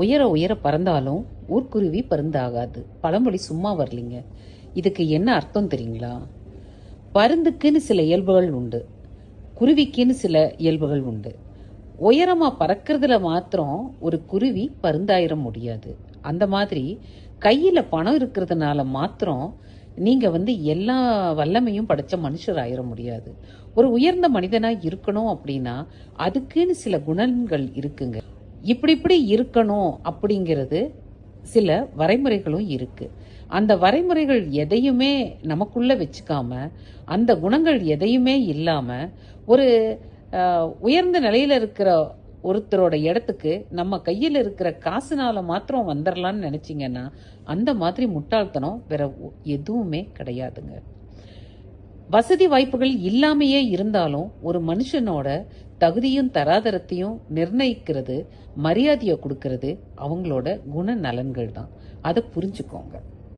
உயர உயர பறந்தாலும் ஊர்க்குருவி பருந்தாகாது. பழமொழி சும்மா வரலிங்க. இதுக்கு என்ன அர்த்தம் தெரியுங்களா? பருந்துக்குன்னு சில இயல்புகள் உண்டு, குருவிக்குன்னு சில இயல்புகள் உண்டு. உயரமா பறக்கிறதுல மாத்திரம் ஒரு குருவி பருந்தாயிர முடியாது. அந்த மாதிரி கையில பணம் இருக்கிறதுனால மாத்திரம் நீங்க எல்லா வல்லமையும் படைச்ச மனுஷர் ஆயிர முடியாது. ஒரு உயர்ந்த மனிதனா இருக்கணும் அப்படின்னா அதுக்குன்னு சில குணங்கள் இருக்குங்க. இப்படி இப்படி இருக்கணும் அப்படிங்கிறது சில வரைமுறைகளும் இருக்கு. அந்த வரைமுறைகள் எதையுமே நமக்குள்ள வச்சுக்காம, அந்த குணங்கள் எதையுமே இல்லாம ஒரு உயர்ந்த நிலையில இருக்கிற ஒருத்தரோட இடத்துக்கு நம்ம கையில் இருக்கிற காசுனால மாத்திரம் வந்துடலான்னு நினைச்சீங்கன்னா அந்த மாதிரி முட்டாள்தனம் வேற எதுவுமே கிடையாதுங்க. வசதி வாய்ப்புகள் இல்லாமையே இருந்தாலும் ஒரு மனுஷனோட தகுதியும் தராதரத்தையும் நிர்ணயிக்கிறது, மரியாதையை கொடுக்கறது அவங்களோட குண நலன்கள் தான். அதை புரிஞ்சுக்கோங்க.